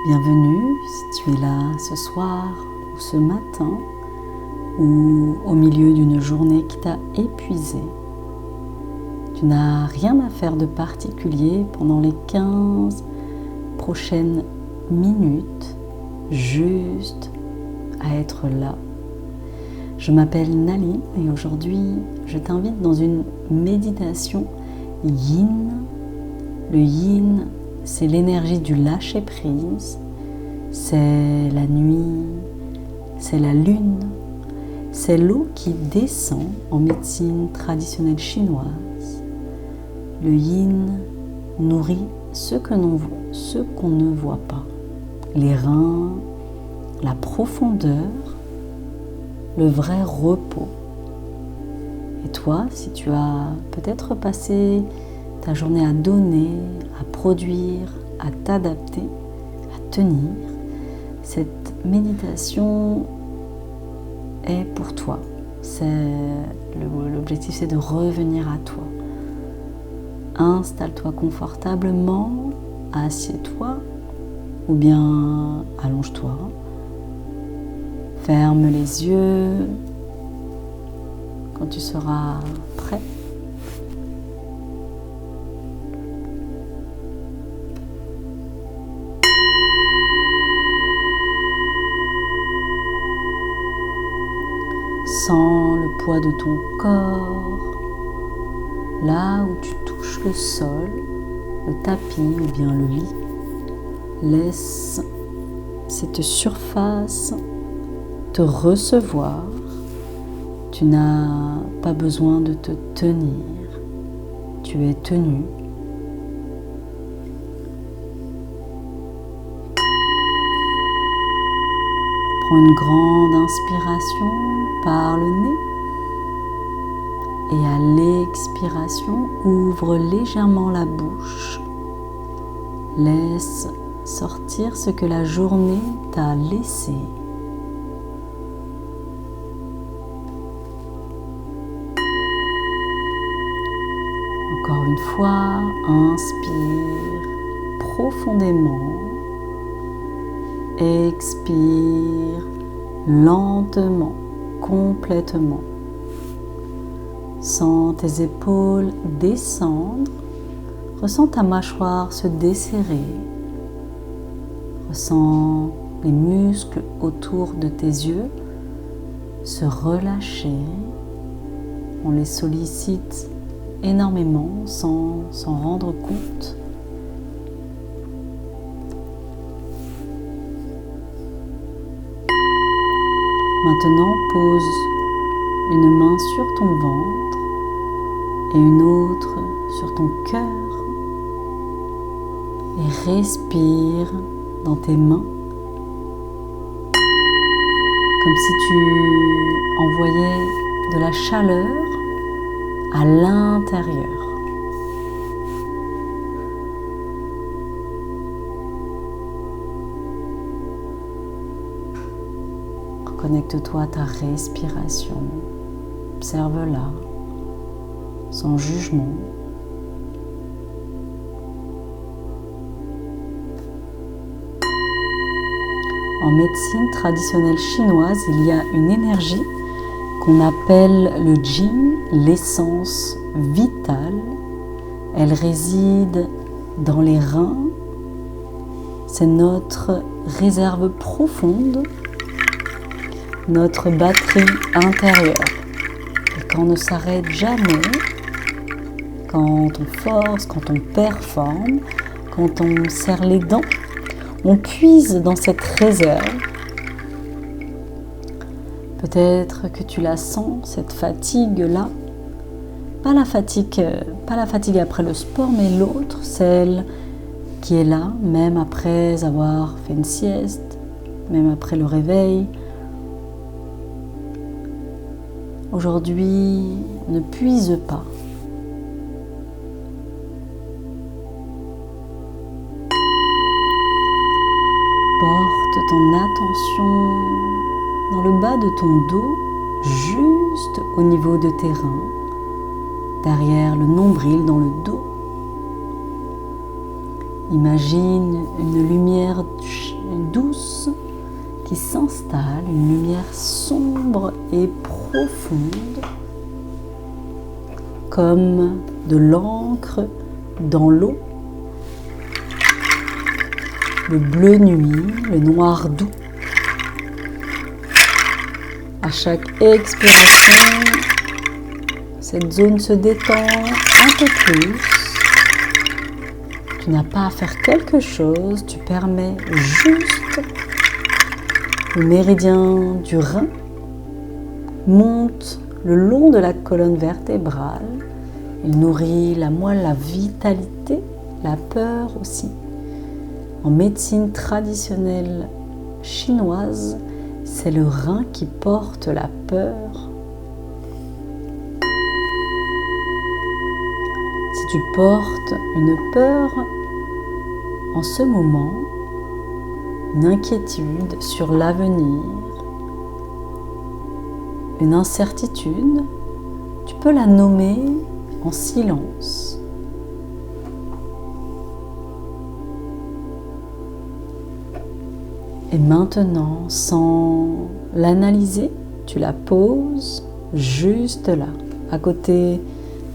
Bienvenue si tu es là ce soir ou ce matin ou au milieu d'une journée qui t'a épuisé. Tu n'as rien à faire de particulier pendant les 15 prochaines minutes, juste à être là. Je m'appelle Nali et aujourd'hui je t'invite dans une méditation yin. Le yin, c'est l'énergie du lâcher-prise, c'est la nuit, c'est la lune, c'est l'eau qui descend en médecine traditionnelle chinoise. Le yin nourrit ce qu'on ne voit pas, les reins, la profondeur, le vrai repos. Et toi, si tu as peut-être passé ta journée à donner, à produire, à t'adapter, à tenir, cette méditation est pour toi. L'objectif, c'est de revenir à toi. Installe-toi confortablement, assieds-toi ou bien allonge-toi. Ferme les yeux quand tu seras prêt. Sens le poids de ton corps, là où tu touches le sol, le tapis ou bien le lit. Laisse cette surface te recevoir. Tu n'as pas besoin de te tenir, tu es tenu. Prends une grande inspiration par le nez et à l'expiration, ouvre légèrement la bouche. Laisse sortir ce que la journée t'a laissé. Encore une fois, inspire profondément. Expire lentement, complètement. Sens tes épaules descendre. Ressens ta mâchoire se desserrer. Ressens les muscles autour de tes yeux se relâcher. On les sollicite énormément sans s'en rendre compte. Maintenant, pose une main sur ton ventre et une autre sur ton cœur et respire dans tes mains comme si tu envoyais de la chaleur à l'intérieur. Connecte-toi à ta respiration, observe-la sans jugement. En médecine traditionnelle chinoise, il y a une énergie qu'on appelle le Jing, l'essence vitale. Elle réside dans les reins. C'est notre réserve profonde, notre batterie intérieure. Et quand on ne s'arrête jamais, quand on force, quand on performe, quand on serre les dents, on puise dans cette réserve. Peut-être que tu la sens, cette fatigue-là. Pas la fatigue après le sport, mais l'autre, celle qui est là, même après avoir fait une sieste, même après le réveil. Aujourd'hui, ne puise pas. Porte ton attention dans le bas de ton dos, juste au niveau de tes reins, derrière le nombril dans le dos. Imagine une lumière douce qui s'installe, une lumière sombre et profonde, comme de l'encre dans l'eau, le bleu nuit, le noir doux. À chaque expiration, cette zone se détend un peu plus. Tu n'as pas à faire quelque chose, tu permets juste le méridien du rein monte le long de la colonne vertébrale. Il nourrit la moelle, la vitalité, la peur aussi. En médecine traditionnelle chinoise, c'est le rein qui porte la peur. Si tu portes une peur en ce moment, une inquiétude sur l'avenir, une incertitude, tu peux la nommer en silence. Et maintenant, sans l'analyser, tu la poses juste là, à côté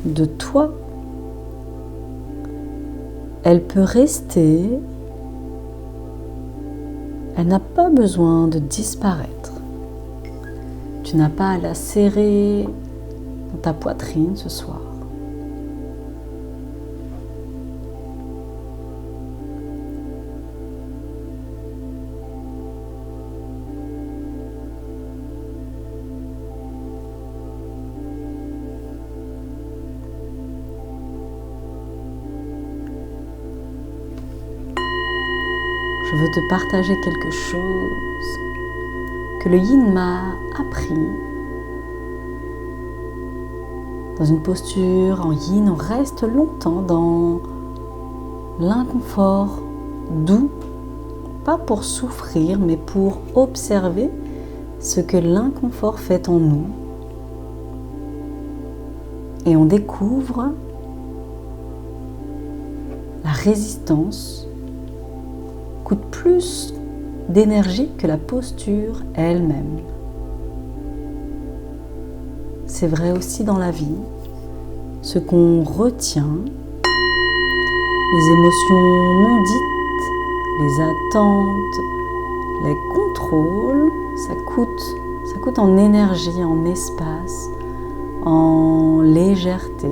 de toi. Elle peut rester, elle n'a pas besoin de disparaître. Tu n'as pas à la serrer dans ta poitrine ce soir. Je veux te partager quelque chose que le yin m'a appris. Dans une posture en yin, on reste longtemps dans l'inconfort doux, pas pour souffrir, mais pour observer ce que l'inconfort fait en nous. Et on découvre la résistance coûte plus d'énergie que la posture elle-même. C'est vrai aussi dans la vie, ce qu'on retient, les émotions non dites, les attentes, les contrôles, ça coûte en énergie, en espace, en légèreté.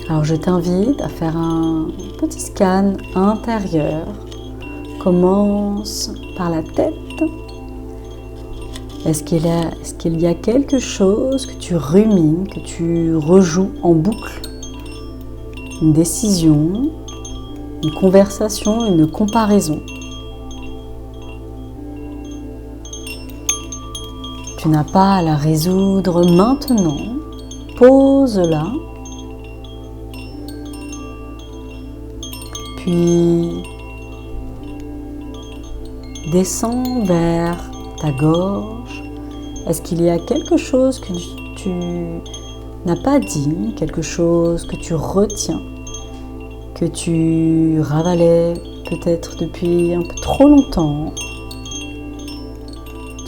Alors je t'invite à faire un petit scan intérieur. Commence par la tête. Est-ce qu'il y a quelque chose que tu rumines, que tu rejoues en boucle? Une décision, une conversation, une comparaison. Tu n'as pas à la résoudre maintenant. Pose-la. Puis descends vers ta gorge. Est-ce qu'il y a quelque chose que tu n'as pas dit, quelque chose que tu retiens, que tu ravalais peut-être depuis un peu trop longtemps?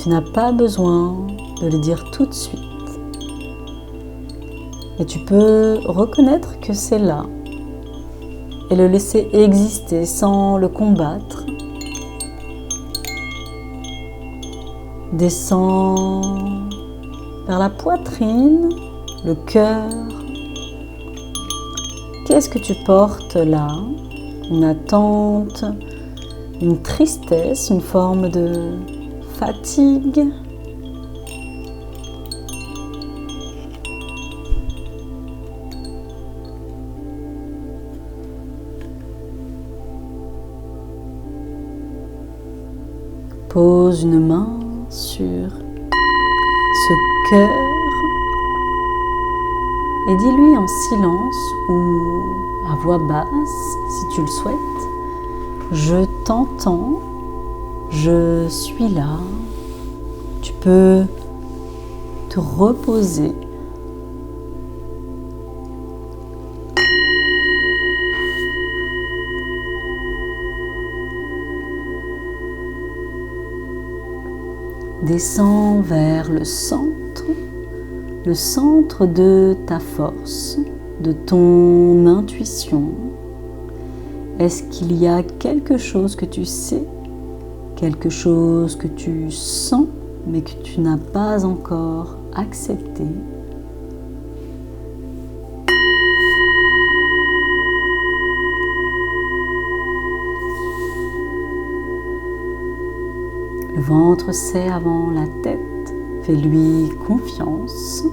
Tu n'as pas besoin de le dire tout de suite. Et tu peux reconnaître que c'est là et le laisser exister sans le combattre. Descends vers la poitrine, le cœur. Qu'est-ce que tu portes là? Une attente, une tristesse, une forme de fatigue. Pose une main sur ce cœur et dis-lui en silence ou à voix basse, si tu le souhaites, je t'entends, je suis là. Tu peux te reposer. Descends vers le centre de ta force, de ton intuition. Est-ce qu'il y a quelque chose que tu sais, quelque chose que tu sens, mais que tu n'as pas encore accepté? Le ventre sait avant la tête, fais-lui confiance.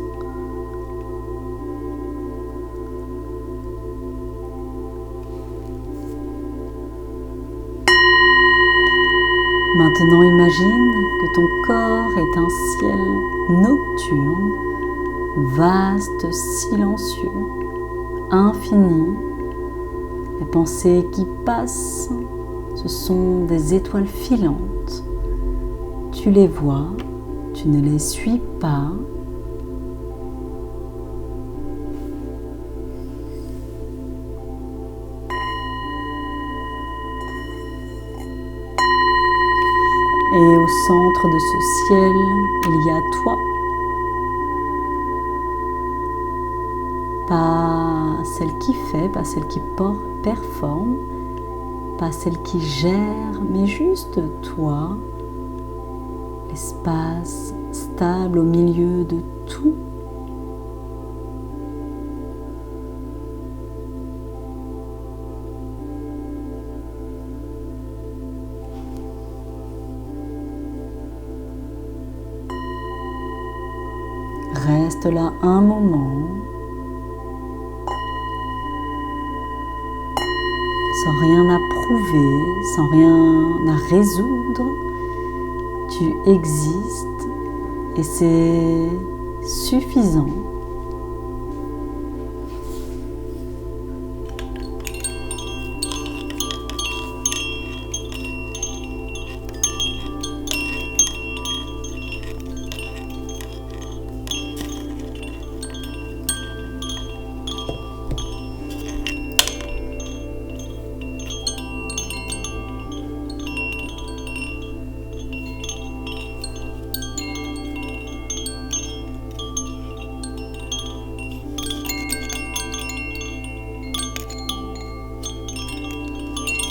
Maintenant, imagine que ton corps est un ciel nocturne, vaste, silencieux, infini. Les pensées qui passent, ce sont des étoiles filantes. Tu les vois, tu ne les suis pas. Et au centre de ce ciel, il y a toi. Pas celle qui fait, pas celle qui performe, pas celle qui gère, mais juste toi. L'espace stable au milieu de tout. Reste là un moment, sans rien à prouver, sans rien à résoudre. Tu existes et c'est suffisant.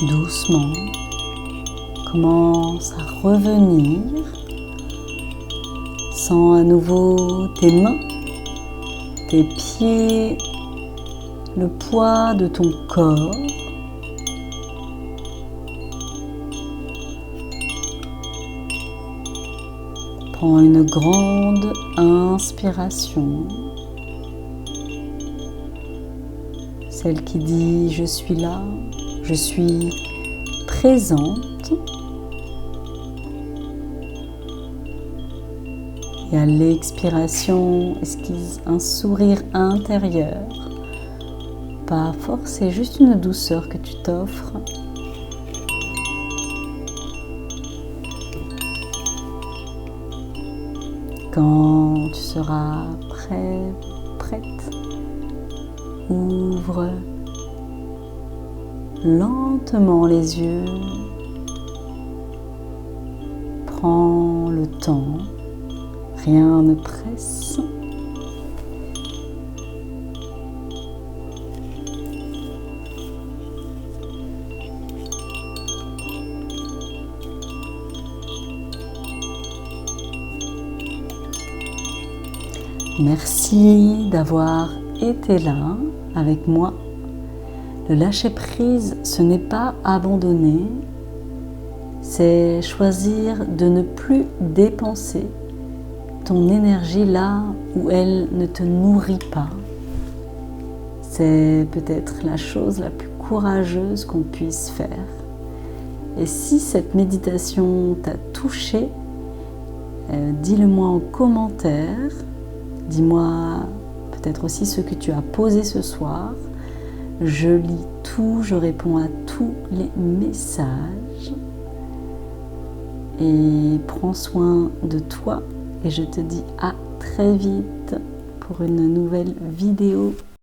Doucement, commence à revenir. Sens à nouveau tes mains, tes pieds, le poids de ton corps. Prends une grande inspiration. Celle qui dit « Je suis là ». Je suis présente. Et à l'expiration, esquisse un sourire intérieur. Pas forcé, juste une douceur que tu t'offres. Quand tu seras prêt, prête, ouvre lentement les yeux, prends le temps, rien ne presse. Merci d'avoir été là avec moi. Le lâcher-prise, ce n'est pas abandonner, c'est choisir de ne plus dépenser ton énergie là où elle ne te nourrit pas. C'est peut-être la chose la plus courageuse qu'on puisse faire. Et si cette méditation t'a touché, dis-le-moi en commentaire. Dis-moi peut-être aussi ce que tu as posé ce soir. Je lis tout, je réponds à tous les messages. Et prends soin de toi et je te dis à très vite pour une nouvelle vidéo.